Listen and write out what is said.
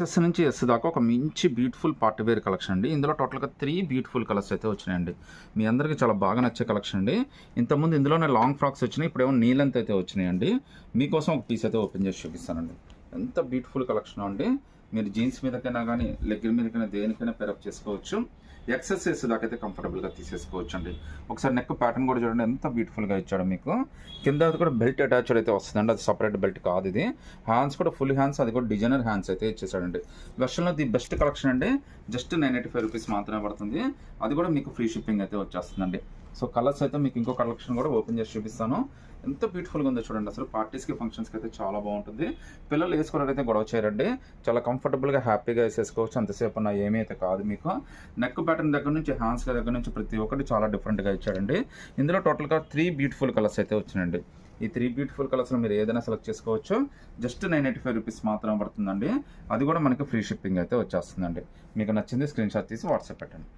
Excess నుంచి yes దాకా ఒక మంచి బ్యూటిఫుల్ పార్టీ వేర్ కలెక్షన్ అండి. ఇందులో టోటల్‌గా 3 బ్యూటిఫుల్ కలర్స్ అయితే వచ్చినాయండి. మీ అందరికీ చాలా బాగా నచ్చే కలెక్షన్ అండి. ఇంతకుముందు ఇందులోనే లాంగ్ ఫ్రాక్స్ వచ్చినాయి. ఇప్పుడేమో నీ లెంత్ అయితే వచ్చినాయండి. మీకోసం ఒక పీస్ అయితే ఓపెన్ చేసి చూపిస్తానండి. ఎంత బ్యూటిఫుల్ కలెక్షన్ అండి. మీరు జీన్స్ మీదకైనా కానీ, లెగ్గిన్ మీదకైనా దేనికైనా పేరప్ చేసుకోవచ్చు. ఎక్సెస్ దాకా అయితే కంఫర్టబుల్గా తీసేసుకోవచ్చు అండి. ఒకసారి నెక్ ప్యాటర్న్ కూడా చూడండి, ఎంత బ్యూటిఫుల్గా ఇచ్చాడు మీకు. కింద అది కూడా బెల్ట్ అటాచ్డ్ అయితే వస్తుందండి. అది సపరేట్ బెల్ట్ కాదు ఇది. హ్యాండ్స్ కూడా ఫుల్ హ్యాండ్స్, అది కూడా డిజైనర్ హ్యాండ్స్ అయితే ఇచ్చేసాడండి. వెర్షన్లో ది బెస్ట్ కలెక్షన్ అండి. జస్ట్ 985 రూపీస్ మాత్రమే పడుతుంది. అది కూడా మీకు ఫ్రీ షిప్పింగ్ అయితే వచ్చేస్తుందండి. సో కలర్స్ అయితే మీకు ఇంకో కలెక్షన్ కూడా ఓపెన్ చేసి చూపిస్తాను. ఎంత బ్యూటిఫుల్గా ఉందో చూడండి. అసలు పార్టీస్కి, ఫంక్షన్స్కి అయితే చాలా బాగుంటుంది. పిల్లలు వేసుకోవడానికి గొడవ చేయరండి. చాలా కంఫర్టబుల్గా హ్యాపీగా వేసేసుకోవచ్చు. అంతసేపు ఉన్న ఏమీ అయితే కాదు మీకు. నెక్ ప్యాటర్న్ దగ్గర నుంచి, హ్యాండ్స్ దగ్గర నుంచి ప్రతి ఒక్కటి చాలా డిఫరెంట్గా ఇచ్చాడండి. ఇందులో టోటల్గా 3 బ్యూటిఫుల్ కలర్స్ అయితే వచ్చినాయండి. ఈ 3 బ్యూటిఫుల్ కలర్స్లో మీరు ఏదైనా సెలెక్ట్ చేసుకోవచ్చు. జస్ట్ 985 రూపీస్ మాత్రమే పడుతుందండి. అది కూడా మనకి ఫ్రీ షిప్పింగ్ అయితే వచ్చేస్తుందండి. మీకు నచ్చింది స్క్రీన్ షాట్ తీసి వాట్సాప్ పెట్టండి.